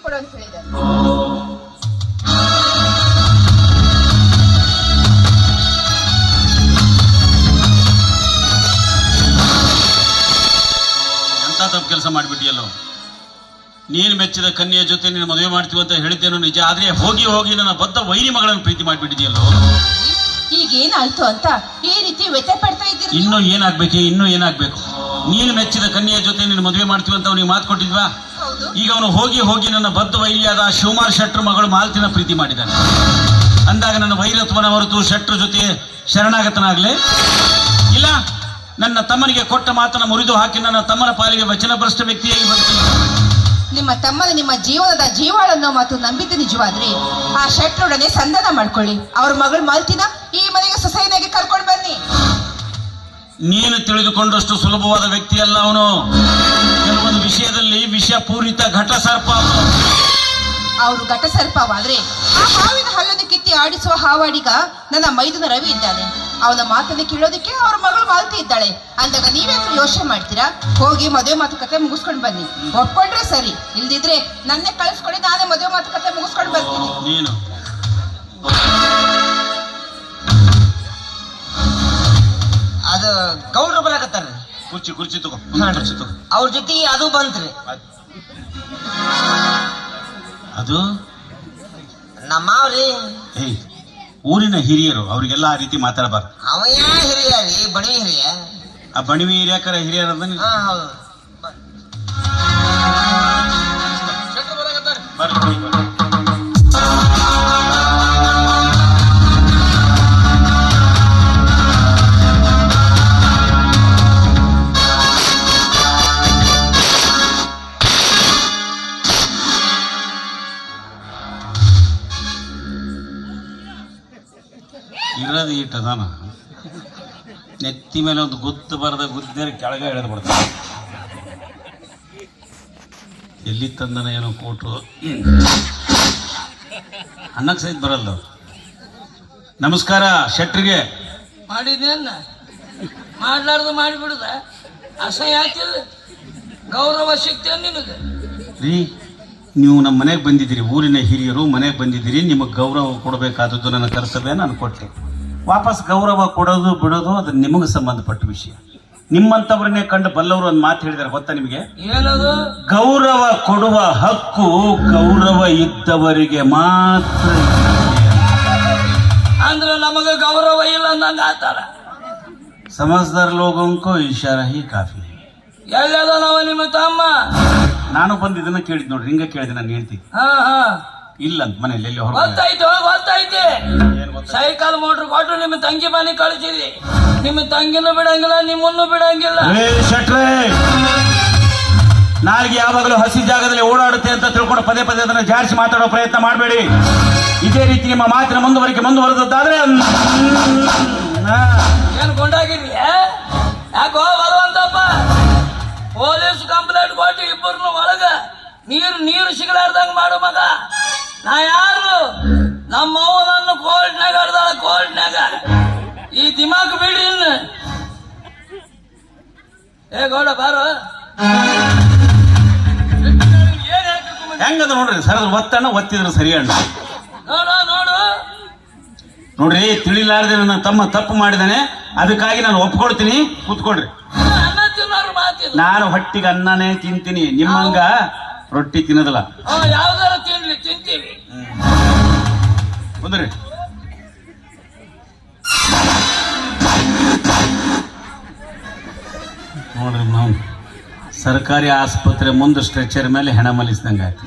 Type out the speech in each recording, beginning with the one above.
ಕೊಡು ಅಂತ ಹೇಳಿದ್ದಾರೆ. ಎಂತ ತಪ್ಪು ಕೆಲಸ ಮಾಡಿಬಿಟ್ಟಿಯಲ್ಲೋ. ನೀನು ಮೆಚ್ಚಿದ ಕನ್ಯೆಯ ಜೊತೆ ನೀನು ಮದುವೆ ಮಾಡ್ತೀವಿ ಅಂತ ಹೇಳಿದ್ದೇನೋ ನಿಜ, ಆದ್ರೆ ಹೋಗಿ ಹೋಗಿ ನನ್ನ ಬದ್ಧ ವೈರಿ ಮಗಳನ್ನು ಪ್ರೀತಿ ಮಾಡಿಬಿಟ್ಟಿದೆಯಲ್ಲೋ. ಈಗ ಏನಾಯ್ತು ಅಂತ ಈ ರೀತಿ ವ್ಯಥೆ ಪಡ್ತಾ ಇದ್ದೀರಿ? ಇನ್ನೂ ಏನಾಗ್ಬೇಕು? ನೀನು ಮೆಚ್ಚಿದ ಕನ್ಯೆಯ ಜೊತೆ ನೀನು ಮದುವೆ ಮಾಡ್ತೀವಿ ಅಂತ ಅವನಿಗೆ ಮಾತು ಕೊಟ್ಟಿದ್ವಾ? ಈಗ ಅವನು ಹೋಗಿ ಹೋಗಿ ನನ್ನ ಬದ್ಧ ವೈರಿಯಾದ ಶಿವಮಾರ್ ಶೆಟ್ರ್ ಮಗಳು ಮಾಲ್ತಿನ ಪ್ರೀತಿ ಮಾಡಿದ್ದಾನೆ. ಅಂದಾಗ ನನ್ನ ವೈರತ್ವನ ಹೊರತು ಶೆಟ್ರ್ ಜೊತೆ ಶರಣಾಗತನಾಗ್ಲೆ ಇಲ್ಲ, ನನ್ನ ತಮ್ಮನಿಗೆ ಕೊಟ್ಟ ಮಾತನ್ನ ಮುರಿದು ಹಾಕಿ ನನ್ನ ತಮ್ಮನ ಪಾಲಿಗೆ ವಚನಭ್ರಷ್ಟ ವ್ಯಕ್ತಿಯಾಗಿ ಬದುಕಲಿ. ನಿಮ್ಮ ತಮ್ಮನ ನಿಮ್ಮ ಜೀವನದ ಜೀವಾಳನ್ನೋ ಮಾತು ನಂಬಿದ್ದು ನಿಜವಾದ್ರೆ ಆ ಶೆಟ್ರೊಡನೆ ಸಂಧಾನ ಮಾಡ್ಕೊಳ್ಳಿ. ಅವ್ರ ಮಗಳು ಮಾಲ್ತಿನ ಈ ಮನೆಗೆ ಸೊಸೈನಾಗಿ ಕರ್ಕೊಂಡು ಬನ್ನಿ. ನೀನು ತಿಳಿದುಕೊಂಡಷ್ಟು ಸುಲಭವಾದ ವ್ಯಕ್ತಿ ಅಲ್ಲ ಅವನು. ಕೆಲವೊಂದು ವಿಷಯದಲ್ಲಿ ವಿಷಪೂರಿತ ಘಟಸರ್ಪ ಅವನು. ಅವರು ಘಟಸರ್ಪವಾದ್ರೆ ಆ ಹಾವಿನ ಹಲ್ಲನ್ನು ಕಿತ್ತಿ ಆಡಿಸುವ ಹಾವಾಡಿಗ ನನ್ನ ಮೈದುನ ರವಿ ಇದ್ದಾನೆ. ಅವನ ಮಾತನ್ನು ಕೇಳೋದಕ್ಕೆ ಅವ್ರ ಮಗಳು ಮಾಲ್ತಿ ಇದ್ದಾಳೆ. ಅಂದಾಗ ನೀವ್ಯಾಕೆ ಯೋಚನೆ ಮಾಡ್ತೀರಾ? ಹೋಗಿ ಮದುವೆ ಮಾತುಕತೆ ಮುಗಿಸ್ಕೊಂಡು ಬನ್ನಿ. ಒಪ್ಕೊಂಡ್ರೆ ಸರಿ, ಇಲ್ದಿದ್ರೆ ನನ್ನೇ ಕಳಿಸ್ಕೊಡಿ, ನಾನೇ ಮದುವೆ ಮಾತುಕತೆ ಮುಗಿಸ್ಕೊಂಡು ಬರ್ತೀನಿ. ನೀನು ಅದು ಗೌಡ್ರು ಬರಕತ್ತಾರ. ಕುರ್ಚಿ ತಗೋ. ಅವ್ರ ಜೊತೆ ಅದು ಬಂತ್ರಿ. ಅದು ನಮ್ಮವ್ರಿ ಊರಿನ ಹಿರಿಯರು, ಅವ್ರಿಗೆಲ್ಲ ಆ ರೀತಿ ಮಾತಾಡಬಾರ್ದು. ಅವಯ್ಯ ಹಿರಿಯ ರೀ, ಬಣವಿ ಹಿರಿಯ. ಆ ಬಣಿವಿ ಹಿರಿಯಕರ ಹಿರಿಯರ ಹೌದು. ಇರೋದು ಈಟದಾನ ನೆತ್ತಿ ಮೇಲೆ ಒಂದು ಗುದ್ದು ಬರದ ಗುದ್ದರೆ ಕೆಳಗೆ ಎಳೆದು ಬಿಡ್ತಾರೆ. ಎಲ್ಲಿ ತಂದನ ಏನೋ ಕೊಟ್ಟು ಅನ್ನಕ್ಕೆ ಸಹಿತ ಬರಲ್ಲ. ನಮಸ್ಕಾರ ಶೆಟ್ರಿಗೆ. ಮಾಡಿದೇನ ಮಾಡ್ಲಾರ್ದು ಮಾಡಿಬಿಡುದ? ಅಸಹ್ಯ ಹಾಕಿಲ್ಲ, ಗೌರವ ಸಿಗ್ತೇನೆ ನಿನಗೆ. ರೀ, ನೀವು ನಮ್ಮ ಮನೆಗೆ ಬಂದಿದ್ದೀರಿ, ಊರಿನ ಹಿರಿಯರು ಮನೆಗೆ ಬಂದಿದ್ದೀರಿ, ನಿಮಗೆ ಗೌರವ ಕೊಡಬೇಕಾದದ್ದು ನನ್ನ ಕರ್ತವ್ಯ, ನಾನು ಕೊಟ್ಟೆ. ವಾಪಸ್ ಗೌರವ ಕೊಡೋದು ಬಿಡೋದು ಅದು ನಿಮಗೆ ಸಂಬಂಧಪಟ್ಟ ವಿಷಯ. ನಿಮ್ಮಂಥವ್ರನ್ನೇ ಕಂಡು ಬಲ್ಲವರು ಒಂದು ಮಾತು ಹೇಳಿದಾರೆ ಗೊತ್ತಾ ನಿಮಗೆ? ಏನದು? ಗೌರವ ಕೊಡುವ ಹಕ್ಕು ಗೌರವ ಇದ್ದವರಿಗೆ ಮಾತ್ರ. ಅಂದ್ರೆ ನಮಗೆ ಗೌರವ ಇಲ್ಲ ಅಂದಂಗ ಆತಾರ. ಸಮಜ್ದಾರ್ ಲೋಗಂಕೋ ಇಶಾರಾ ಹಿ ಕಾಫಿ. ಎಲ್ಲದ ನಾವು ನಿಮ್ಮ ತಮ್ಮ? ನಾನು ಬಂದು ಇದನ್ನ ಕೇಳಿದ್ ನೋಡ್ರಿ, ಹಿಂಗ ಕೇಳಿದೆ ನಾನು ಹೇಳ್ತೀನಿ. ಹಾ ಇಲ್ಲ ಅಂತ ಮನೇಲಿ ಎಲ್ಲಿ ಗೊತ್ತೈತೆ. ಸೈಕಲ್ ಮೋಟರ್ ಕೊಟ್ಟು ನಿಮ್ಮ ತಂಗಿ ಮನೆ ಕಳಿಸಿದ್ರಿ. ನಿಮ್ಮ ತಂಗಿನೂ ಬಿಡಂಗಿಲ್ಲ, ನಿಮ್ಮನ್ನು ಬಿಡಂಗಿಲ್ಲ. ಶೆಟ್ರೆ, ನಾಲ್ಗೆ ಯಾವಾಗಲೂ ಹಸಿ ಜಾಗದಲ್ಲಿ ಓಡಾಡುತ್ತೆ ಅಂತ ತಿಳ್ಕೊಂಡು ಪದೇ ಪದೇ ಅದನ್ನ ಜಾರಿಸಿ ಮಾತಾಡೋ ಪ್ರಯತ್ನ ಮಾಡಬೇಡಿ. ಇದೇ ರೀತಿ ನಿಮ್ಮ ಮಾತಿನ ಮುಂದುವರೆದದ್ದಾದ್ರೆ ಏನ್ ಕೊಂಡಾಗಿರಿ? ಯಾಕೋ ಬರುವಂತಪ್ಪ ಪೊಲೀಸ್ ಕಂಪ್ಲೇಂಟ್ ಕೊಟ್ಟು ಇಬ್ಬರನ್ನು ಒಳಗ ನೀರು ಸಿಗಲಾರ್ದಂಗ ಮಾಡು ಮಗ. ನಾ ಯಾರು? ನಮ್ಮ ಅವನನ್ನು ಕೋರ್ಟ್ನಾಗ ಆಡ್ದಾಳ, ಕೋರ್ಟ್ನಾಗ. ಈ ದಿಮಾಕ್ ಬಿಡ್ರಿ ಇನ್ನು. ಏ ಗೌಡ ಬಾರು. ಹೆಂಗದ ನೋಡ್ರಿ ಸರ್, ಒತ್ತಣ್ಣ ಒತ್ತಿದ್ರು ಸರಿ ಅಣ್ಣ. ನೋಡು ನೋಡ್ರಿ, ತಿಳಿಲಾರದೆ ನನ್ನ ತಮ್ಮ ತಪ್ಪು ಮಾಡಿದಾನೆ, ಅದಕ್ಕಾಗಿ ನಾನು ಒಪ್ಕೊಳ್ತೀನಿ. ಕೂತ್ಕೊಳ್ರಿ. ಅನ್ನ ತಿನ್ನೋರು ಮಾತಿಲ್ಲ. ನಾನು ಹೊಟ್ಟಿಗೆ ಅನ್ನನೇ ತಿಂತೀನಿ, ನಿಮ್ಮಂಗ ರೊಟ್ಟಿ ತಿನ್ನೋದಿಲ್ಲ. ಯಾವ್ದಾರ ತಿಂತೀವಿ. ಬಂದ್ರಿ. ನೋಡ್ರಿ, ನಾವು ಸರ್ಕಾರಿ ಆಸ್ಪತ್ರೆ ಮುಂದೆ ಸ್ಟ್ರೆಚರ್ ಮೇಲೆ ಹೆಣ ಮಲಿಸ್ದಂಗ ಆಯ್ತು.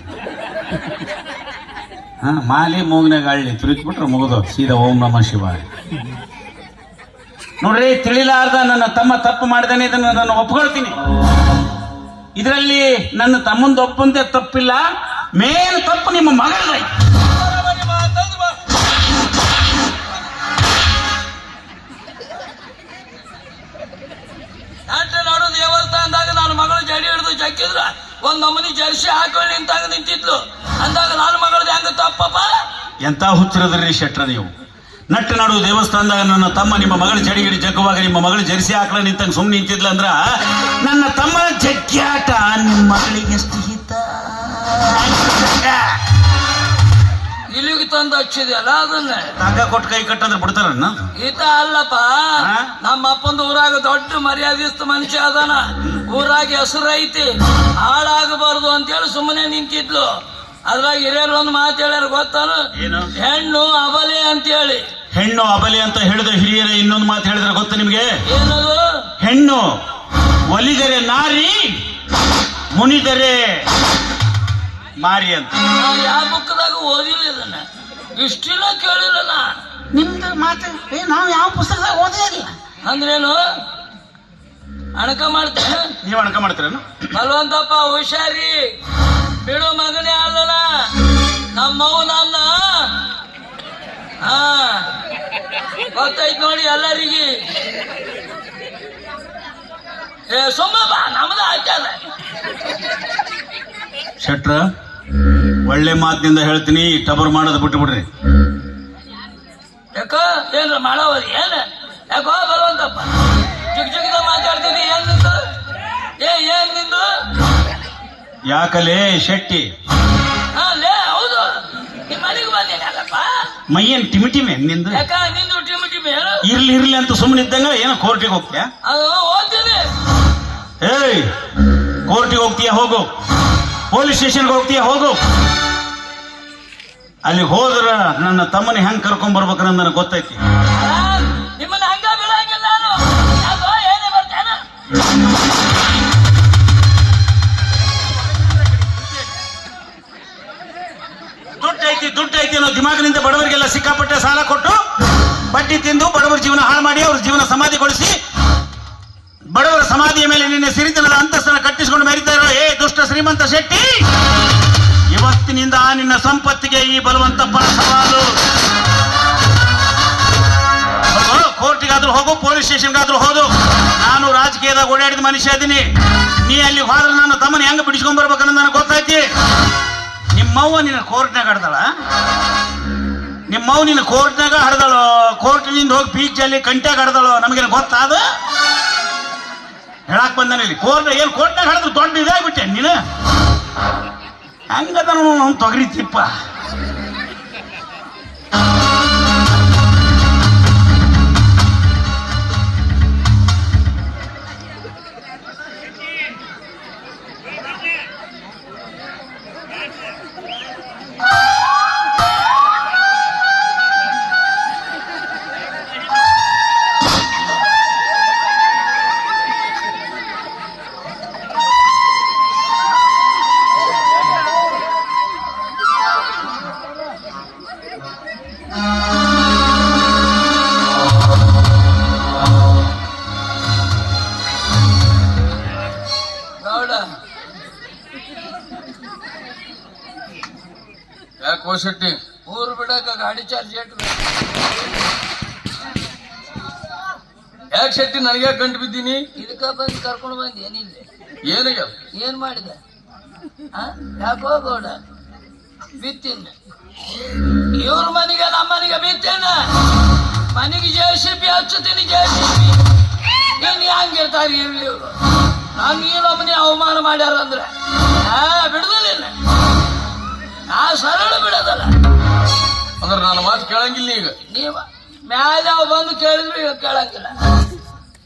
ಮಾಲಿ ಮೂಗ್ನಾಗ ಹಳ್ಳಿ ತುರಿತ್ಬಿಟ್ರೆ ಮುಗಿದು ಸೀದಾ ಓಂ ನಮಃ ಶಿವಾಯ. ನೋಡ್ರಿ, ತಿಳಿಲಾರ್ದ ನನ್ನ ತಮ್ಮ ತಪ್ಪು ಮಾಡಿದಾನೆ, ಇದನ್ನು ನಾನು ಒಪ್ಕೊಳ್ತೀನಿ. ಇದರಲ್ಲಿ ನನ್ನ ತಮ್ಮಂದು ಒಪ್ಪಂತೆ ತಪ್ಪಿಲ್ಲ, ಮೇನ್ ತಪ್ಪು ನಿಮ್ಮ ಮಗಳ. ನಾಡು ದೇವಸ್ಥಾನದಾಗ ನನ್ನ ಮಗಳು ಜಡಿ ಹಿಡಿದು ಜಕ್ಕಿದ್ರ ಒಂದ್ ನಮನಿ ಜರ್ಸಿ ಹಾಕೊಳ್ಳಿ ನಿಂತಾಗ ನಿಂತಿದ್ಲು. ಅಂದಾಗ ನನ್ನ ಮಗಳದ್ದು ಹೆಂಗ ತಪ್ಪಪ್ಪ? ಎಂತ ಹುಚ್ಚಿರದ್ರಿ ಶೆಟ್ರ ನೀವು. ನಟ್ಟು ನಾಡು ದೇವಸ್ಥಾನದಾಗ ನನ್ನ ತಮ್ಮ ನಿಮ್ಮ ಮಗಳ ಜಡಿಗಿಡಿ ಜಗ್ಗುವಾಗ ನಿಮ್ಮ ಮಗಳು ಜರ್ಸಿ ಹಾಕಲ ನಿಂತಂಗ ಸುಮ್ಮನೆ ನಿಂತಿದ್ಲ ಅಂದ್ರ ನನ್ನ ತಮ್ಮನ ಜಗ್ಗ್ಯಾಟ ನಿಮ್ಮ ಮಗಳಿಗೆ ಎಷ್ಟು ಹಿತ. ತಂದು ಹಚ್ಚಿದೆಯಲ್ಲ ಅದನ್ನ ಹಗ್ಗ ಕೊಟ್ಟು ಕೈ ಕಟ್ಟಂದ್ರೆ ಬಿಡ್ತಾರಣ್ಣ. ಈತ ಅಲ್ಲಪ್ಪ, ಹಾ? ನಮ್ಮ ಅಪ್ಪಂದು ಊರಾಗ ದೊಡ್ಡ ಮರ್ಯಾದಿಸ್ತ ಮನುಷ್ಯ ಅದನ, ಊರಾಗ ಹೆಸರು ಐತಿ, ಹಾಳಾಗಬಾರ್ದು ಅಂತೇಳಿ ಸುಮ್ಮನೆ ನಿಂತಿದ್ಲು. ಅದ್ರಾಗ ಹಿರಿಯರು ಒಂದು ಮಾತು ಹೇಳ್ಯಾರ ಗೊತ್ತಾನು, ಏನು? ಹೆಣ್ಣು ಅಬಲೆ ಅಂತೇಳಿ. ಹೆಣ್ಣು ಅಬಲೆ ಅಂತ ಹೇಳಿದ್ರೆ ಹಿರಿಯರೇ ಇನ್ನೊಂದು ಮಾತು ಹೇಳಿದ್ರೆ ಗೊತ್ತ ನಿಮ್ಗೆ? ಏನದು? ಹೆಣ್ಣು ಒಲಿದರೆ ನಾರಿ, ಮುನಿದರೆ ಮಾರಿ ಅಂತ. ನಾವು ಯಾವ ಬುಕ್ದಾಗ ಓದಿಲ್ಲ ಇದನ್ನ, ಇಷ್ಟಿಲ್ಲ ಕೇಳಿಲ್ಲ ನಾ. ನಿಮ್ದು ಮಾತು ನಾವು ಯಾವ ಪುಸ್ತಕದಾಗ ಓದೇ ಇಲ್ಲ. ಅಂದ್ರೇನು? ಅಣಕ ಮಾಡ್ತೇನೆ. ನೀವು ಅಣಕ ಮಾಡ್ತೀರೇನು? ಬಲ್ವಂತಪ್ಪ ಹುಷಾರಿ, ಬಿಡು ಮಗನೇ ಅಲ್ಲನ ನಮ್ಮವು ನನ್ನ. ಹಾ ಗೊತ್ತಾಯ್ತು ನೋಡಿ ಎಲ್ಲರಿಗೆ. ಸುಮ್ಮ ಬಾ, ನಮ್ದು ಹಾಕ್ಯಾರ. ಶೆಟ್ರ, ಒಳ್ಳೆ ಮಾತಿನಿಂದ ಹೇಳ್ತೀನಿ, ಟಬರ್ ಮಾಡೋದು ಬಿಟ್ಟು ಬಿಡ್ರಿ. ಯಾಕೋ ಏನ್ರ ಮಾಡವರಿ ಏನ? ಯಾಕೋ ಬಲ್ವಂತಪ್ಪ ಜುಗ್ ಮಾತಾಡ್ತೀನಿ. ಏನ್ ನಿಂದು? ಏನ್ ನಿಂದು? ಯಾಕಲೇ ಶೆಟ್ಟಿ? ಹಾ ಲೇ, ಹೌದು, ನಿಮ್ಮ ಮನೆಗೆ ಬಂದೇನಲ್ಲಪ್ಪ. ಮೈಯನ್ ಟಿಮಿಟಿಮೆ ನಿಂದು? ಯಾಕ ನಿಂದು ಟಿಮಿ ಏನು? ಇರ್ಲಿ ಇರ್ಲಿ ಅಂತ ಸುಮ್ಮನೆ ಇದ್ದಂಗ ಏನೋ ಕೋರ್ಟಿಗೆ ಹೋಗ್ತೀಯಾ? ಅದು ಓದ್ತೀನಿ. ಏಯ್, ಕೋರ್ಟಿಗೆ ಹೋಗ್ತೀಯಾ? ಹೋಗು. ಪೊಲೀಸ್ ಸ್ಟೇಷನ್ಗೆ ಹೋಗ್ತೀಯಾ? ಹೋಗು. ಅಲ್ಲಿ ಹೋದ್ರ ನನ್ನ ತಮ್ಮನ ಹೆಂಗ್ ಕರ್ಕೊಂಡ್ ಬರ್ಬೇಕನ್ನ ನನಗೆ ಗೊತ್ತೈತಿ. ನಿಮ್ಮನ್ನ ಹಂಗ ಬಿಡಂಗಿಲ್ಲ ನಾನು. ಯಾಕೋ ಏನೇ ಬರ್ತೇನ? ದುಡ್ಡು ಐತಿ ಅನ್ನೋ ದಿಮಾಗಿನಿಂದ ಬಡವರಿಗೆಲ್ಲ ಸಿಕ್ಕಾಪಟ್ಟೆ ಸಾಲ ಕೊಟ್ಟು ಬಡ್ಡಿ ತಿಂದು ಬಡವರ ಜೀವನ ಹಾಳು ಮಾಡಿ ಅವ್ರ ಜೀವನ ಸಮಾಧಿಗೊಳಿಸಿ ಬಡವರ ಸಮಾಧಿಯ ಮೇಲೆ ನಿನ್ನೆ ಸಿರಿತನದ ಅಂತಸ್ತನ ಕಟ್ಟಿಸಿಕೊಂಡು ಮೆರಿತಾ ಇರೋ ಏ ದುಷ್ಟ ಶ್ರೀಮಂತ ಶೆಟ್ಟಿ, ಇವತ್ತಿನಿಂದ ನಿನ್ನ ಸಂಪತ್ತಿಗೆ ಈ ಬಲವಂತಪ್ಪನ ಸವಾಲು. ಕೋರ್ಟಿಗಾದ್ರೂ ಹೋಗು, ಪೊಲೀಸ್ ಸ್ಟೇಷನ್ಗಾದ್ರೂ ಹೋದು. ನಾನು ರಾಜಕೀಯದಾಗ ಓಡಾಡಿದ ಮನುಷ್ಯ ಇದೀನಿ. ನೀ ಅಲ್ಲಿ ಹೋದ್ರೆ ನನ್ನ ತಮ್ಮನ ಹೆಂಗ್ ಬಿಡಿಸ್ಕೊಂಡ್ ಬರ್ಬೇಕನ್ನೋದು ನನಗೆ ಗೊತ್ತೈತಿ. ನಿಮ್ಮವ್ವ ನಿನ್ನ ಕೋರ್ಟ್ನಾಗ ಹಡ್ದಾಳ, ನಿಮ್ಮವ್ವ ನಿನ್ನ ಕೋರ್ಟ್ನಾಗ ಹಡ್ದಾಳು, ಕೋರ್ಟ್ನಿಂದ ಹೋಗಿ ಬೀಚಲ್ಲಿ ಕಂಟ್ಯಾಗ ಹಡ್ದಾಳು. ನಮಗೇನು ಗೊತ್ತಾದ? ಹೇಳಕ್ ಬಂದಾನ ಇಲ್ಲಿ ಕೋರ್ಟ್ನಾಗ ಹಡಿದ್ರು ದೊಡ್ಡ ಇದಾಗ್ಬಿಟ್ಟೆ ನೀನು. ಹಂಗದ ತೊಗರಿತಿಪ್ಪ. ಯಾಕೋ ಶೆಟ್ಟಿ, ಊರು ಬಿಡಕ ಗಾಡಿ ಚಾರ್ಜ್ ಯಾಕೆ ಶೆಟ್ಟಿ? ನನಗೆ ಗಂಟು ಬಿದ್ದೀನಿ. ಇದಕ್ಕ ಬಂದು ಕರ್ಕೊಂಡು ಬಂದಿ ಏನಿಲ್ಲ? ಏನಿಗೆ ಏನ್ ಮಾಡಿದೆ? ಯಾಕೋ ಗೌಡ ಬಿತ್ತೀನ ಇವ್ರ ಮನೆಗೆ ನಮ್ಮ ಮನೆಗೆ ಬಿತ್ತೇನ? ಮನೆಗೆ JCB ಹಚ್ಚುತ್ತೀನಿ, JCB. ನೀನ್ ಹೆಂಗಿರ್ತಾರ ಇವ್ರು? ನಂಗೆ ಈ ನಮ್ಮನೆ ಅವಮಾನ ಮಾಡ್ಯಾರ ಅಂದ್ರೆ ಬಿಡುದಿಲ್ಲ. ನಾ ಸರಳ ಬಿಡೋದಲ್ಲ ಅಂದ್ರೆ ನನ್ನ ಮಾತು ಕೇಳಂಗಿಲ್ಲ. ಈಗ ನೀವ ಮ್ಯಾಲ ಅವ್ ಬಂದು ಕೇಳಿದ್ರು ಈಗ ಕೇಳಂಗಿಲ್ಲ.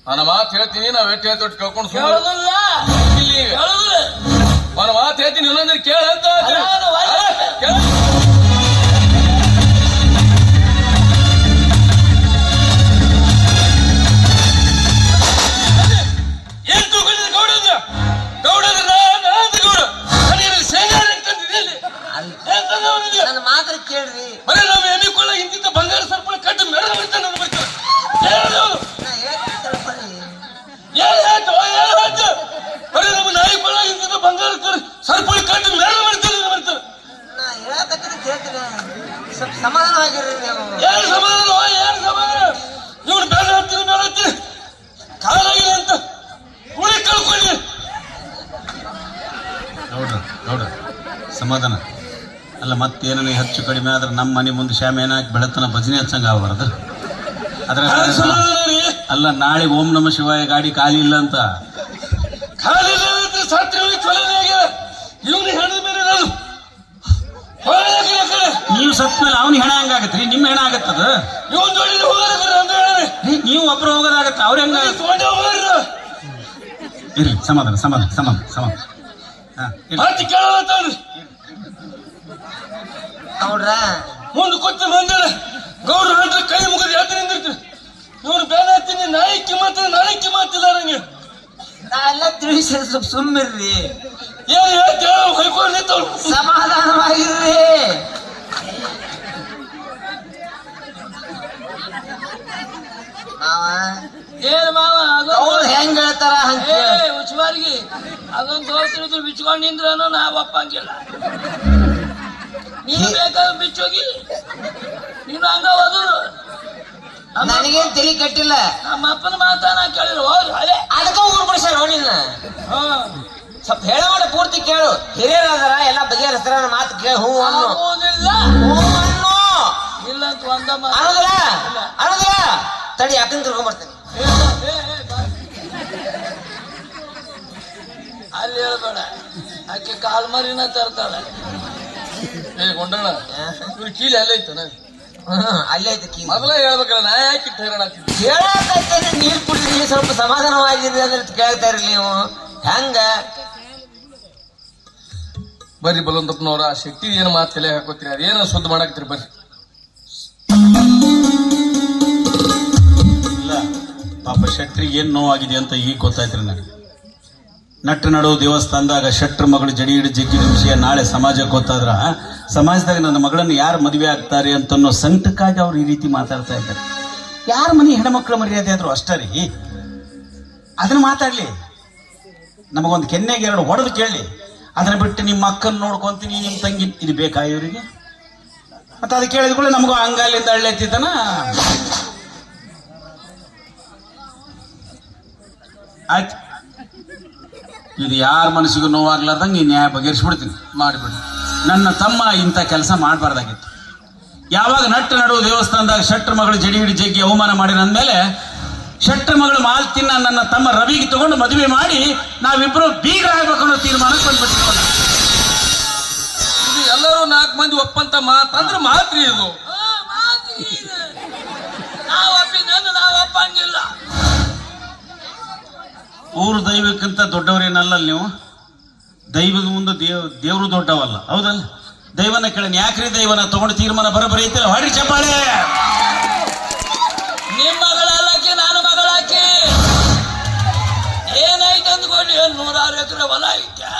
ನನ್ನ ಮಾತು ಹೇಳ್ತೀನಿ, ನಾವ್ ಎಟ್ಟು ಹೇಳ್ತೊಟ್ಟು ಕೇಳ್ಕೊಂಡು ಕೇಳೋದಿಲ್ಲ. ಕೇಳೋದಿಲ್ಲ, ನನ್ನ ಮಾತು ಹೇಳ್ತೀನಿ, ಇನ್ನೊಂದ್ರೆ ಕೇಳಂತ. ಏನ್ ತಗೊಂಡಿದ್ದ ಗೌಡದ? ಗೌಡದ ಗೌಡ ನನ್ನ ಮಾತ್ರ ಕೇಳ್ರಿ. ಬರೀ ನಾವು ಎಣ್ಣೆ ಕೊಳ್ಳ ಇಂತಿಂತ ಬಂಗಾರ ಸರ್ಪಣ ಕಟ್ಟು ಮೆರ ಬರ್ತಾನೆ. ಬರೀ ನಮ್ಮ ನಾಯಿ ಕೊಳ್ಳ ಇಂತಿಂತ ಬಂಗಾರ ಸರ್ಪಣ ಕಟ್ಟು ಮೆರ ಬರ್ತಾನೆ. ನಾ ಹೇಳಕತ್ತಿನ ಕೇಳ್ತೀನಿ, ಸ್ವಲ್ಪ ಸಮಾಧಾನವಾಗಿರ್ರಿ ನೀವು. ಏನ್ ಸಮಾಧಾನ? ಏನ್ ಸಮಾಧಾನ? ಇವ್ನು ಬೇರೆ ಹತ್ತೀನಿ ಕಾಲಾಗಿದೆ ಅಂತ ಉಳಿ ಕಳ್ಕೊಳ್ಳಿ. ನೋಡ್ರಿ ಸಮಾಧಾನ ಅಲ್ಲ. ಮತ್ತೇನ ಹೆಚ್ಚು ಕಡಿಮೆ ಆದ್ರೆ ನಮ್ಮ ಮನೆ ಮುಂದೆ ಶಾಮೆ ಏನಾಕಿ ಬೆಳತನ ಭಜನೆ ಹಚ್ಚಂಗ ಆಗಬಾರ್ದು. ಅದ್ರ ಅಲ್ಲ, ನಾಳೆ ಓಂ ನಮ ಶಿವಾಯ ಗಾಡಿ ಖಾಲಿ ಇಲ್ಲ ಅಂತ. ಖಾಲಿ ಇವನು ಹೇಳಿದ ಮೇಲೆ ನಾನು ನೀವು ಸತ್ಮೇಲೆ ಅವ್ನ ಹೆಣ ಹಂಗಾಗತ್ರಿ, ನಿಮ್ಮ ಹೆಣ ಆಗತ್ತದ. ನೀವು ಒಬ್ರು ಹೋಗೋದಾಗತ್ತ, ಅವ್ರ ಹೆಂಗ ಇರ್ಲಿ. ಸಮಾಧಾನ ಸಮಾಧಾನ ಸಮಾಧಾನ ಸಮಾಧಾನ. ನೋಡ್ರ ಮುಂದೆ ಕೊಟ್ಟು ಬಂದಿಲ್ಲ ಗೌಡ್ರ ಹತ್ರ ಕೈ ಮುಗಿದು ಯಾತ್ರೆ ನಿಂದಿರ್ತೀವಿ. ಇವ್ರು ಬೇಡ ಹತ್ತೀನಿ, ನಾಯಿ ಕಿಮ್ಮತ್ತಿಲ್ಲ ನಂಗೆ. ನಾ ಎಲ್ಲ ತಿಳಿಸಿ ಸುಮ್ಮಿರ್ರಿ, ಏನು ಹೇಳ್ತೇವೆ ಹೊಯ್ಕೊಂಡು ನಿಂತವ್ರು. ಸಮಾಧಾನವಾಗಿರ್ರಿ. ಏನ್ ಮಾವ ಅವ್ರು ಹೆಂಗ್ ಹೇಳ್ತಾರ ಹಂಗ ಉಚ್ಮಾರ್ಗಿ ಅದೊಂದು ದೋಸ್ತಿದ್ರು ಬಿಚ್ಕೊಂಡು ನಿಂದ್ರನು ನಾವ್ ಒಪ್ಪಂಗಿಲ್ಲ. ನೀನು ಬೇಕಾದ್ರೆ ಬಿಚ್ಚೋಗಿ, ನೀನು ಹಂಗ ಹೋದ್ರು. ನನಗೇನ್ ತಲೆ ಕಟ್ಟಿಲ್ಲ. ನಮ್ಮ ಅಪ್ಪನ ಮಾತಾ ನಾ ಕೇಳಿದ್ರು ಹೋದ್ರು ಅದೇ ಅದಕ್ಕ ಊರ್ ಬಿಡ್ಸಾರ ನಿನ್ನ. ಸ್ವಲ್ಪ ಹೇಳ ಮಾಡ ಪೂರ್ತಿ ಕೇಳು. ಹಿರಿಯರಾದಾರ ಎಲ್ಲ ಬಗೆಹರಿಸ್ತಾರ, ನನ್ನ ಮಾತು ಕೇಳ. ಹ್ಞೂ ಅನ್ನು ಆಗೋದಿಲ್ಲ ಹ್ಞೂ ಅನ್ನು ಇಲ್ಲ ಅಂತ ಒಂದ ಮಾತು ಅನ್ನೋದಿಲ್ಲ ಅನ್ನೋದಿಲ್ಲ. ತಡಿ ಅಕ್ಕನ ತಿರ್ಕೊಂಡ್ಬರ್ತೇನೆ. ಅಲ್ಲಿ ಹೇಳ್ಬೇಡ, ಆಕೆ ಕಾಲ್ಮರಿನ ತರ್ತಾಳೆ. ಗೊಂಡಣ ಇವ್ರ ಕೀಲಿ ಅಲ್ಲೇ ಐತನ, ಅಲ್ಲೇ ಐತೆ ಕೀ. ಮೊದಲ ಹೇಳ್ಬೇಕಲ್ಲ, ನಾ ಯಾಕೆ ಹೈರಾಣ ಹೇಳಕೈತೇನೆ. ನೀರ್ ಕುಡಿದ್ರಿ, ಸ್ವಲ್ಪ ಸಮಾಧಾನವಾಗಿರ್ರಿ ಅಂದ್ರೆ ಕೇಳ್ತಾ ಇರ್ಲಿ ನೀವು. ಹೆಂಗ ಬರ್ರಿ ಬಲವಂತಪ್ಪನವ್ರ, ಆ ಶಕ್ತಿ ಏನು ಮಾತು ತಲೆ ಹಾಕೋತೀರಿ, ಅದೇನು ಶುದ್ಧ ಮಾಡಾಕ್ತಿರಿ ಬರ್ರಿ. ಇಲ್ಲ ಪಾಪ ಶೆಟ್ರಿಗೆ ಏನ್ ನೋವಾಗಿದೆ ಅಂತ ಈಗ ಗೊತ್ತಾಯ್ತ್ರಿ ನನಗೆ. ನಟ್ಟು ನಡು ದೇವಸ್ಥಾನದಾಗ ಶೆಟ್ರ ಮಗಳು ಜಡಿ ಹಿಡಿ ಜಗ್ಗಿದ ವಿಷಯ ನಾಳೆ ಸಮಾಜಕ್ಕೆ ಗೊತ್ತಾದ್ರ ಸಮಾಜದಾಗ ನನ್ನ ಮಗಳನ್ನು ಯಾರು ಮದುವೆ ಆಗ್ತಾರೆ ಅಂತನ್ನೋ ಸಂಕಟಕ್ಕಾಗಿ ಅವ್ರು ಈ ರೀತಿ ಮಾತಾಡ್ತಾ ಇದ್ದಾರೆ. ಯಾರ ಮನೆ ಹೆಣ್ಮಕ್ಳ ಮರ್ಯಾದೆ ಆದ್ರು ಅಷ್ಟೇ ರೀ, ಅದನ್ನ ಮಾತಾಡ್ಲಿ. ನಮಗೊಂದು ಕೆನ್ನೆಗೆ 2 ಹೊಡೆದು ಕೇಳಿ, ಅದನ್ನ ಬಿಟ್ಟು ನಿಮ್ಮ ಅಕ್ಕನ ನೋಡ್ಕೊಂತೀನಿ, ನಿಮ್ಮ ತಂಗಿ ಇದು ಬೇಕಾ ಇವರಿಗೆ? ಮತ್ತೆ ಅದು ಕೇಳಿದ ಕೂಡ ನಮಗೂ ಅಂಗಾಲಿಂದ ಹಳ್ಳೆತ್ತಿದ್ದಾನ. ಆಯ್ತು, ಇದು ಯಾರ ಮನಸ್ಸಿಗೂ ನೋವಾಗ್ಲಾರ್ದಂಗೆ ಈ ನ್ಯಾಯ ಬಗೆಹರಿಸ್ಬಿಡ್ತೀನಿ, ಮಾಡಿಬಿಡಿ. ನನ್ನ ತಮ್ಮ ಇಂಥ ಕೆಲಸ ಮಾಡಬಾರ್ದಾಗಿತ್ತು. ಯಾವಾಗ ನಟ್ಟು ನಡುವ ದೇವಸ್ಥಾನದಾಗ ಶೆಟ್ರ ಮಗಳು ಜಡಿ ಹಿಡಿ ಜಗ್ಗಿ ಅವಮಾನ ಮಾಡಿ ಅಂದಮೇಲೆ ಶೆಟ್ರ ಮಗಳು ಮಾಲ್ತಿನ ನನ್ನ ತಮ್ಮ ರವಿಗೆ ತಗೊಂಡು ಮದುವೆ ಮಾಡಿ ನಾವಿಬ್ರು ಬೀಗರಾಗಬೇಕು ಅನ್ನೋ ತೀರ್ಮಾನಕ್ಕೆ ಬಂದ್ಬಿಟ್ಟಿರ್ತಾರೆ. ಇದು ಎಲ್ಲರೂ 4 ಮಂದಿ ಒಪ್ಪಂತ ಮಾತಂದ್ರೆ ಮಾತ್ರಿ ಇದು. ನಾವು ಒಪ್ಪಂಗಿಲ್ಲ. ಊರು ದೈವಕ್ಕಿಂತ ದೊಡ್ಡವರೇನಲ್ಲ ನೀವು. ದೈವದ ಮುಂದೆ ದೇವರು ದೊಡ್ಡವಲ್ಲ, ಹೌದಲ್ಲ? ದೈವನ ಕೇಳನ್ ಯಾಕ್ರಿ ದೈವನ ತಗೊಂಡು ತೀರ್ಮಾನ ಬರೋಬ್ಬರಿ ಐತಿಲ್ಲ, ಹೊಡಿ ಚಪ್ಪಾಳೆ. ನಿಮ್ಮ ಮಗಳಲ್ಲಕ್ಕೆ ನಾನು ಮಗಳಾಕಿ ಏನಾಯ್ತು ಅಂದ್ಕೊಂಡು 106 ಎಕರೆ ಹೊಲ ಐತೆ,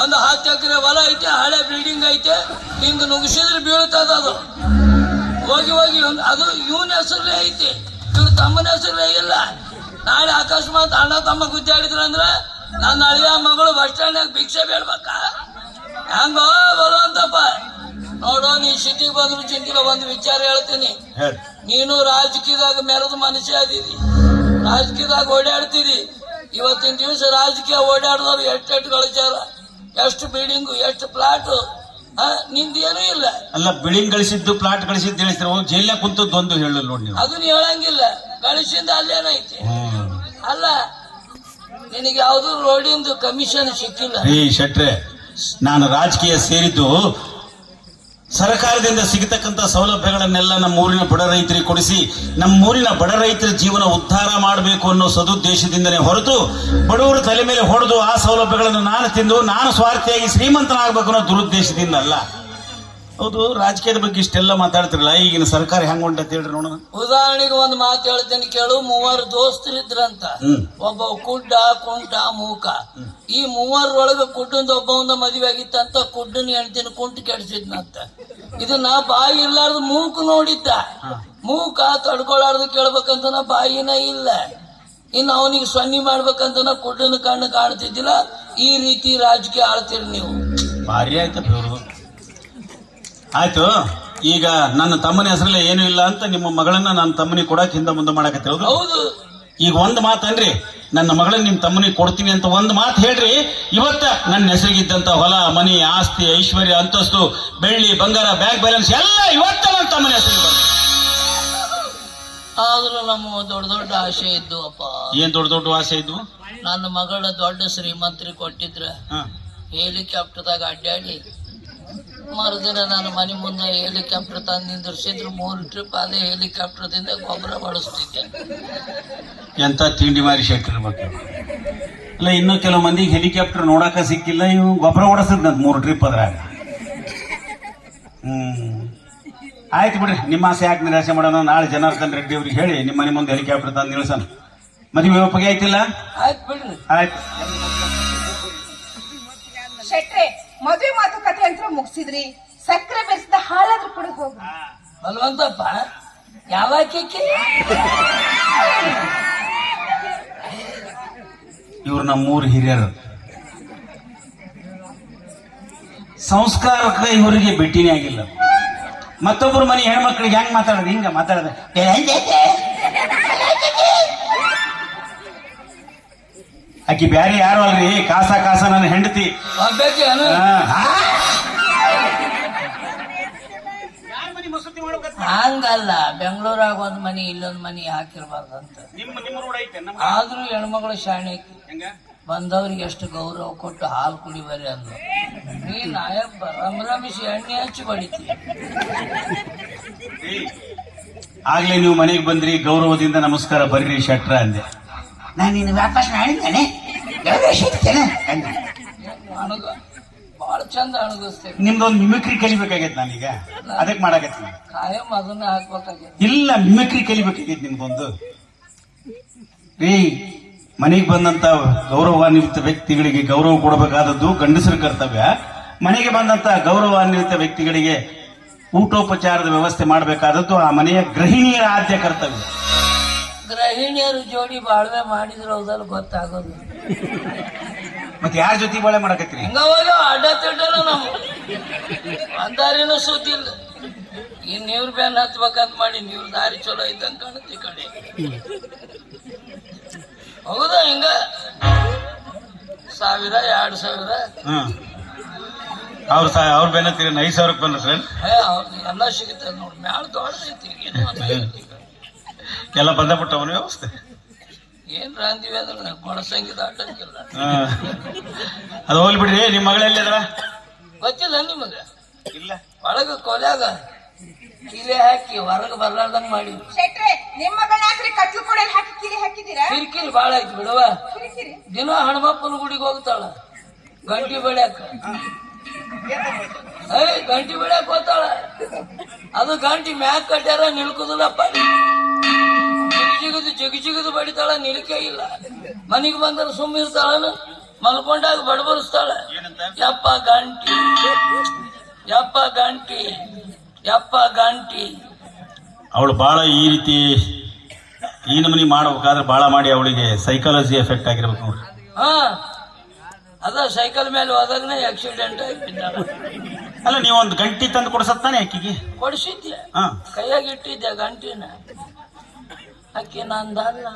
ಒಂದು 10 ಎಕರೆ ಹೊಲ ಐತೆ, ಹಳೆ ಬಿಲ್ಡಿಂಗ್ ಐತೆ. ಹಿಂಗ ನುಗ್ಸಿದ್ರೆ ಬೀಳ್ತದ ಅದು. ಹೋಗಿ ಅದು ಇವನ ಹೆಸರೇ ಐತಿ, ಇವ್ರ ತಮ್ಮನ ಹೆಸರೇ ಇಲ್ಲ. ನಾಳೆ ಅಕಸ್ಮಾತ್ ಅಣ್ಣ ತಮ್ಮ ಗುದ್ದಾಡಿದ್ರಂದ್ರ ನನ್ನ ಅಳಿಯ ಮಗಳು ಬಸ್ ಸ್ಟ್ಯಾಂಡ್ನಾಗ ಭಿಕ್ಷೆ ಬೇಡ್ಬೇಕ? ಹಂಗೋ ಬರುವಂತಪ್ಪ. ನೋಡೋ, ನೀ ಸಿಟಿಗೆ ಬಂದ್ರು ಚಿಂತಿಲ್ಲ. ಒಂದು ವಿಚಾರ ಹೇಳ್ತೀನಿ, ನೀನು ರಾಜಕೀಯದಾಗ ಮೆರೆದ ಮನುಷ್ಯ ಅದೀರಿ, ರಾಜಕೀಯದಾಗ ಓಡಾಡ್ತೀರಿ. ಇವತ್ತಿನ ದಿವಸ ರಾಜಕೀಯ ಓಡಾಡಿದವ್ರು ಎಷ್ಟು ಗಳಿಸ್ಯಾರ, ಎಷ್ಟು ಬಿಲ್ಡಿಂಗು, ಎಷ್ಟು ಪ್ಲಾಟು. ನಿಂದೇನೂ ಇಲ್ಲ. ಅಲ್ಲ, ಬಿಲ್ಡಿಂಗ್ ಗಳಿಸಿದ್ದು ಪ್ಲಾಟ್ ಗಳಿಸಿದ್ದು ಹೇಳಿಸ್ತಾರೆ, ಹೋಗಿ ಜೈಲ್ನಾಗ ಕುಂತದ್ದು ಒಂದು ಹೇಳಲ್ಲ ನೋಡಿ ನೀವು. ಅದನ್ನ ಹೇಳಂಗಿಲ್ಲ. ಗಳಿಸಿಂದ ಅಲ್ಲೇನೈತಿ? ಅಲ್ಲ, ನಿನಗೆ ಯಾವ್ದು ರೋಡಿಂದು ಕಮಿಷನ್ ಸಿಕ್ಕಿಲ್ಲ. ರೀ ಶೆಟ್ರೆ, ನಾನು ರಾಜಕೀಯ ಸೇರಿದ್ದು ಸರ್ಕಾರದಿಂದ ಸಿಗತಕ್ಕಂತ ಸೌಲಭ್ಯಗಳನ್ನೆಲ್ಲ ನಮ್ಮ ಊರಿನ ಬಡ ರೈತರಿಗೆ ಕೊಡಿಸಿ ನಮ್ಮ ಊರಿನ ಬಡ ರೈತರ ಜೀವನ ಉದ್ಧಾರ ಮಾಡಬೇಕು ಅನ್ನೋ ಸದುದ್ದೇಶದಿಂದನೇ ಹೊರತು ಬಡವರ ತಲೆ ಮೇಲೆ ಹೊಡೆದು ಆ ಸೌಲಭ್ಯಗಳನ್ನು ನಾನು ತಿಂದು ನಾನು ಸ್ವಾರ್ಥಿಯಾಗಿ ಶ್ರೀಮಂತನಾಗಬೇಕು ಅನ್ನೋ ದುರುದ್ದೇಶದಿಂದ ಅಲ್ಲ. ಹೌದು, ರಾಜಕೀಯದ ಬಗ್ಗೆ ಇಷ್ಟೆಲ್ಲ ಮಾತಾಡ್ತಿರಲ್ಲ, ಈಗಿನ ಸರ್ಕಾರ ಹೆಂಗ್ ಹೊಂಟತ್ ಹೇಳ್ರಿ ನೋಡೋಣ. ಉದಾಹರಣೆಗೆ ಒಂದು ಮಾತು ಹೇಳ್ತೇನೆ ಕೇಳು. 3 ದೋಸ್ತರಿದ್ರಂತ, ಒಬ್ಬ ಕುಡ್ಡ, ಕುಂಟ, ಮೂಕ. ಈ 3 ಕುಡ್ಡಂದ ಒಬ್ಬ ಮದುವೆ ಆಗಿತ್ತಂತ. ಕುಡ್ಡನ ಹೆಣ್ತಿನ ಕುಂಟ ಕೆಡಿಸಿದ್ನಂತ. ಇದನ್ನ ಬಾಯಿ ಇರ್ಲಾರ್ದು ಮೂಕ ನೋಡಿದ್ದ. ಮೂಕ ತಡ್ಕೊಳಾರ್ದು ಕೇಳ್ಬೇಕಂತನ ಬಾಯಿನ ಇಲ್ಲ. ಇನ್ನು ಅವನಿಗೆ ಸೊನ್ನಿ ಮಾಡ್ಬೇಕಂತನ ಕುಡ್ಡನ ಕಣ್ಣು ಕಾಣ್ತಿದ್ದಿಲ್ಲ. ಈ ರೀತಿ ರಾಜಕೀಯ ಆಳ್ತೀರಿ ನೀವು. ಭಾರಿ ಆಯ್ತು. ಆಯ್ತು, ಈಗ ನನ್ನ ತಮ್ಮನ ಹೆಸರಲ್ಲೇ ಏನು ಇಲ್ಲ ಅಂತ ನಿಮ್ಮ ಮಗಳನ್ನ ನನ್ನ ತಮ್ಮನಿಗೆ ಕೊಡಕ್ ಹಿಂದೆ ಮುಂದೆ ಮಾಡಕತ್ತಿರೋದು. ಹೌದು. ಈಗ ಒಂದು ಮಾತನ್ರಿ, ನನ್ನ ಮಗಳನ್ನ ನಿಮ್ ತಮ್ಮನಿಗೆ ಕೊಡ್ತೀನಿ ಅಂತ ಒಂದು ಮಾತು ಹೇಳ್ರಿ. ಇವತ್ತ ನನ್ನ ಹೆಸರಿಗಿದ್ದಂತ ಹೊಲ, ಮನಿ, ಆಸ್ತಿ, ಐಶ್ವರ್ಯ, ಅಂತಸ್ತು, ಬೆಳ್ಳಿ, ಬಂಗಾರ, ಬ್ಯಾಂಕ್ ಬ್ಯಾಲೆನ್ಸ್ ಎಲ್ಲ ಇವತ್ತ ನನ್ನ ತಮ್ಮನ ಹೆಸರಿಗೆ. ಆದ್ರೂ ನಮ್ಮ ದೊಡ್ಡ ಆಸೆ ಇದ್ದು ಅಪ್ಪ. ಏನ್ ದೊಡ್ಡ ಆಸೆ ಇದ್ವು? ನನ್ನ ಮಗಳ ದೊಡ್ಡ ಶ್ರೀಮಂತರಿಗೆ ಕೊಟ್ಟಿದ್ರ ಹೆಲಿಕಾಪ್ಟರ್ದಾಗ ಅಡ್ಡಾಡಿ ಮರುದಿನ ನಾನು ಮನೆ ಮುಂದೆ ಹೆಲಿಕಾಪ್ಟರ್ ತಂದು ನಿಂದಿರ್ಸಿದ್ರು 3 ಟ್ರಿಪ್ ಅದೇ ಹೆಲಿಕಾಪ್ಟರ್ದಿಂದ ಗೊಬ್ಬರ ಬಳಸ್ತಿದ್ದೆ. ಎಂತ ತಿಂಡಿ ಮಾರಿ ಶೆಟ್ಟಿರ್ಬೇಕು. ಅಲ್ಲ ಇನ್ನೂ ಕೆಲವು ಮಂದಿಗೆ ಹೆಲಿಕಾಪ್ಟರ್ ನೋಡಾಕ ಸಿಕ್ಕಿಲ್ಲ, ಇವ್ ಗೊಬ್ಬರ ಓಡಿಸಿದ್ನಂತ 3 ಟ್ರಿಪ್ ಅದ್ರಾಗ. ಆಯ್ತು ಬಿಡ್ರಿ, ನಿಮ್ಮ ಆಸೆ ಯಾಕೆ ನಿರಾಸೆ ಮಾಡೋಣ. ನಾಳೆ ಜನಾರ್ದನ್ ರೆಡ್ಡಿ ಅವ್ರಿಗೆ ಹೇಳಿ ನಿಮ್ಮ ಮನೆ ಮುಂದೆ ಹೆಲಿಕಾಪ್ಟರ್ ತಂದು ನಿಲ್ಸೋಣ. ಮದುವೆ ಒಪ್ಪಿಗೆ ಆಯ್ತಿಲ್ಲ? ಆಯ್ತು ಬಿಡ್ರಿ. ಆಯ್ತು. ಶೆಟ್ರೆ, ಮದುವೆ ಮಾತುಕತೆ ಅಂತ ಮುಗಿಸಿದ್ರಿ, ಸಕ್ಕರೆ ಬೆರೆಸಿದ ಹಾಲಾದ್ರೂ ಕೂಡ ಹೋಗಿ. ಬಲವಂತಪ್ಪ ಯಾವಾಗ ಇವ್ರು ನಮ್ಮೂರು ಹಿರಿಯರು, ಸಂಸ್ಕಾರಕ್ಕೆ ಇವರಿಗೆ ಭೇಟಿನೇ ಆಗಿಲ್ಲ. ಮತ್ತೊಬ್ಬರು ಮನೆ ಹೆಣ್ಮಕ್ಳಿಗೆ ಹೆಂಗ್ ಮಾತಾಡೋದು? ಹಿಂಗ ಮಾತಾಡೋದು. ಆಕಿ ಬ್ಯಾರೆ ಯಾರು ಅಲ್ರಿ, ಕಾಸ ನನ್ನ ಹೆಂಡತಿ. ಹಂಗಲ್ಲ, ಬೆಂಗಳೂರಾಗ ಒಂದ್ ಮನಿ ಇಲ್ಲೊಂದ್ ಮನಿ ಹಾಕಿರ್ಬಾರ್ದಂತ. ಆದ್ರೂ ಹೆಣ್ಮಗಳು ಶಾಣೆ ಬಂದವ್ರಿಗೆ ಎಷ್ಟು ಗೌರವ ಕೊಟ್ಟು ಹಾಲು ಕುಡಿಬರಿ ಅಂದ್ರು. ನೀ ನಾಯಪ್ಪ ರಮಿಸಿ ಎಣ್ಣೆ ಹಚ್ಚಿ ಬಡಿತಿ. ಆಗ್ಲೇ ನೀವು ಮನೆಗೆ ಬಂದ್ರಿ, ಗೌರವದಿಂದ ನಮಸ್ಕಾರ ಬರ್ರಿ ಶೆಟ್ರ ಅಂದೆ. ನಾನು ನಿನ್ನ ವಾಪಸ್ ಮಾಡಿದ್ದೇನೆ. ಅಣಗ ಬಾಳ ಚಂದ ಅಣಗಿಸ್ತೇವೆ. ನಿಮ್ದೊಂದು ಮಿಮಿಕ್ರಿ ಕಲಿಬೇಕಾಗೈತೆ ನಾನೀಗ, ಅದಕ್ಕೆ ಮಾಡಾಕತ್ತೀನಿ. ಕಾಯಂ ಅದನ್ನ ಹಾಕ್ಬೇಕಾಗೈತಿ. ಇಲ್ಲ, ಮಿಮಿಕ್ರಿ ಕಲಿಬೇಕಾಗೈತಿ ನಿಮ್ದೊಂದು. ರೀ, ಮನೆಗೆ ಬಂದಂತ ಗೌರವಾನ್ವಿತ ವ್ಯಕ್ತಿಗಳಿಗೆ ಗೌರವ ಕೊಡಬೇಕಾದದ್ದು ಗಂಡಸರ ಕರ್ತವ್ಯ. ಮನೆಗೆ ಬಂದಂತ ಗೌರವಾನ್ವಿತ ವ್ಯಕ್ತಿಗಳಿಗೆ ಊಟೋಪಚಾರದ ವ್ಯವಸ್ಥೆ ಮಾಡಬೇಕಾದದ್ದು ಆ ಮನೆಯ ಗೃಹಿಣಿಯರ ಆದ್ಯ ಕರ್ತವ್ಯ. ಗೃಹಿಣಿಯರು ಜೋಡಿ ಬಾಳ್ವೆ ಮಾಡಿದ್ರೆ ಹೌದಲ್ಲ ಗೊತ್ತಾಗೋದು. ಮತ್ತೆ ಯಾರ ಜೊತೆ ಬಾಳೆ ಮಾಡಕತ್ತೀರಿ? ಹಂಗವಾಗ ಅಡ್ಡ ತಿಡ್ಡಲ್ಲ ನಮ್ಮ ಅಂದಾರಿನೂ ಸುದ್ದಿಲ್ಲ. ಇನ್ ನೀವ್ರ ಬ್ಯಾನ್ ಹತ್ಬೇಕಂತ ಮಾಡಿ ನೀವ್ರ ದಾರಿ ಚಲೋ ಇದ್ದಂಗ ಕಾಣುತ್ತೆ ಕಡೆ. ಹೌದಾ? ಹಿಂಗ 1000 2000 ಅವ್ರ ಬೆನ್ನತ್ತೀರಿ 5,000 ಬಂದ್ರಿ. ಅವ್ರದ್ದು ಎಲ್ಲ ಸಿಗುತ್ತೆ ನೋಡಿ. ಮ್ಯಾಲ ದೊಡ್ಡದೈತಿ ಎಲ್ಲ ಬಂದಬಿಟ್ಟವನ ವ್ಯವಸ್ಥೆ. ಏನ್ ರಾಂದಿವಿ ಅದ್ರ ಬಳಸಂಗಿದ ಆಟಕ್ಕಿಲ್ಲ. ಅದು ಹೋಗ್ಲಿ ಬಿಡ್ರಿ. ನಿಮ್ ಮಗಳೆಲ್ಲಿ ಅದ್ರ ಗೊತ್ತಿಲ್ಲ ನಿಮಗ? ಇಲ್ಲ, ಒಳಗ ಕೊಲ್ಯಾಗ ಕಿಲೆ ಹಾಕಿ ಹೊರಗೆ ಬರ್ಲಾರ್ದಂಗ ಮಾಡಿವಿ. ಶೆಟ್ರೆ, ನಿಮ್ಮ ಮಗಳಾದ್ರಿ ಕಟ್ಲು ಕೂಡ ಹಾಕಿ ಕಿರಿ ಹಾಕಿದ್ದೀರಾ? ಕಿರಿಕಿರಿ ಬಾಳ ಆಯ್ತು ಬಿಡವ. ದಿನ ಹನುಮಪ್ಪನ ಗುಡಿಗೆ ಹೋಗ್ತಾಳ ಗಂಟಿ ಬೆಳ್ಯಾಕ. ಗಂಟಿ ಬೆಳ್ಯಾಕ ಹೋಗ್ತಾಳ. ಅದು ಗಂಟಿ ಮ್ಯಾಕ್ ಕಟ್ಯಾರ ನಿಲ್ಕುದಿಲ್ಲಪ್ಪ. ಜಿಗಿಜಿಗದು ಬಡಿತಾಳ, ನಿಲ್ಕೆ ಇಲ್ಲ. ಮನಿಗೆ ಬಂದ್ರೆ ಸುಮ್ಮ ಇರ್ತಾಳ, ಮಲ್ಕೊಂಡಾಗ ಬಡಬರಿಸ್ತಾಳ. ಯಪ್ಪ ಗಂಟಿ, ಯಪ್ಪ ಗಂಟಿ, ಯಪ್ಪ ಗಂಟಿ. ಅವಳು ಬಾಳ ಈ ರೀತಿ ಈ ನಮನಿ ಮಾಡ್ಬೇಕಾದ್ರೆ ಬಾಳ ಮಾಡಿ ಅವಳಿಗೆ ಸೈಕಾಲಜಿ ಎಫೆಕ್ಟ್ ಆಗಿರ್ಬೇಕು ನೋಡ್ರಿ. ಅದ ಸೈಕಲ್ ಮೇಲೆ ಹೋದಾಗನೇ ಆಕ್ಸಿಡೆಂಟ್ ಆಗಿದ್ದಾಳ. ಅಲ್ಲ, ನೀವೊಂದು ಗಂಟಿ ತಂದು ಕೊಡ್ಸತ್ತಾನೆ ಅಕ್ಕಿಗೆ? ಕೊಡಿಸಿದ್ದೆ, ಕೈಯಾಗ ಇಟ್ಟಿದ್ದೆ ಗಂಟಿನ. ಅಕ್ಕಿ ನಂದಲ್ಲ.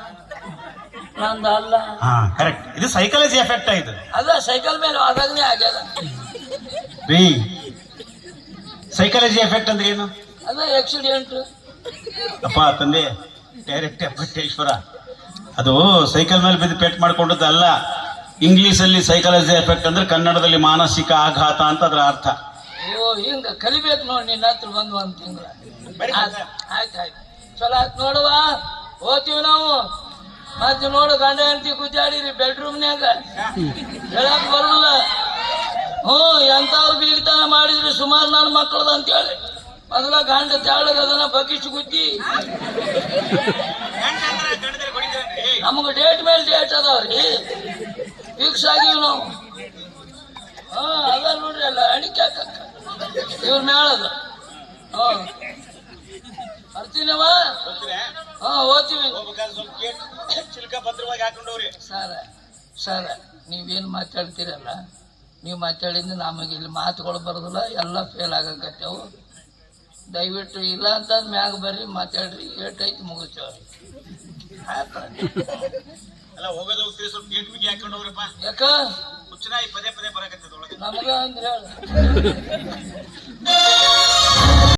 ಕರೆಕ್ಟ್. ಇದು ಸೈಕಾಲಜಿ ಎಫೆಕ್ಟ್ ಆಯ್ತು. ಅದ ಸೈಕಲ್ ಮೇಲೆ ಹೋದಾಗನೇ ಆಗ್ಯದ ರೀ. ಸೈಕಾಲಜಿ ಎಫೆಕ್ಟ್ ಅಂದ್ರೆ ಏನು? ಅದ ಆಕ್ಸಿಡೆಂಟ್. ಅಪ್ಪ ತಂದೆ, ಡೈರೆಕ್ಟ್ ಬಟ್ಟೇಶ್ವರ, ಅದು ಸೈಕಲ್ ಮೇಲೆ ಬಿದ್ದು ಪೆಟ್ ಮಾಡ್ಕೊಂಡದ್ದಲ್ಲ. ಇಂಗ್ಲಿಷ್ ಅಲ್ಲಿ ಸೈಕಾಲಜಿ ಎಫೆಕ್ಟ್ ಅಂದ್ರೆ ಕನ್ನಡದಲ್ಲಿ ಮಾನಸಿಕ ಆಘಾತ ಅಂತ ಅದ್ರ ಅರ್ಥ. ಓ, ಹಿಂಗ ಕಲಿಬೇಕು ನೋಡಿ. ನಿನ್ನ ಹತ್ರ ಬಂದು 1 ತಿಂಗಳ ಆಯ್ತಾಯ್ತು, ಚಲೋ ಆಯ್ತು ನೋಡುವ. ಹೋಗ್ತೀವಿ ನಾವು. ಮತ್ತೆ ನೋಡು, ಗಂಡ ಹೆಂಡತಿ ಗುದ್ದಾಡಿರಿ ಬೆಡ್ರೂಮ್ನ್ಯಾಗ, ಹೇಳಕ್ ಬರಲ್ಲ. ಎಂತಾವ್ ಬೀಗತನ ಮಾಡಿದ್ರಿ ಸುಮಾರು ನನ್ನ ಮಕ್ಕಳದ ಅಂತೇಳಿ ಮೊದಲ ಗಂಡ ತೆಳ್ಳಗ ಅದನ್ನ ಬಗ್ಗಿಸಿ ಗುದ್ದಿ. ನಮಗ ಡೇಟ್ ಮೇಲೆ ಡೇಟ್ ಅದಾವ್ರಿ, ಫಿಕ್ಸ್ ಆಗಿವ್ ನಾವು. ಅದ ನೋಡ್ರಿ, ಅಲ್ಲ ಅಣಿಕೆ ಹಾಕಕ್ಕ ಇವ್ರ ಮೇಳದ. ಬರ್ತೀನವ. ಓದ್ತೀವಿ ಸರ. ನೀವೇನ್ ಮಾತಾಡ್ತೀರಲ್ಲ, ನೀವು ಮಾತಾಡಿದ್ರೆ ನಮಗೆ ಇಲ್ಲಿ ಮಾತುಗಳು ಬರೋದಿಲ್ಲ, ಎಲ್ಲ ಫೇಲ್ ಆಗಕತ್ತೇವು. ದಯವಿಟ್ಟು ಇಲ್ಲ ಅಂತ ಮ್ಯಾಗ ಬರ್ರಿ, ಮಾತಾಡ್ರಿ, ಏಟೈತಿ ಮುಗಿತೇವ. ಯಾಕ ನಮಗ ಅಂದ್ರೆ ಹೇಳ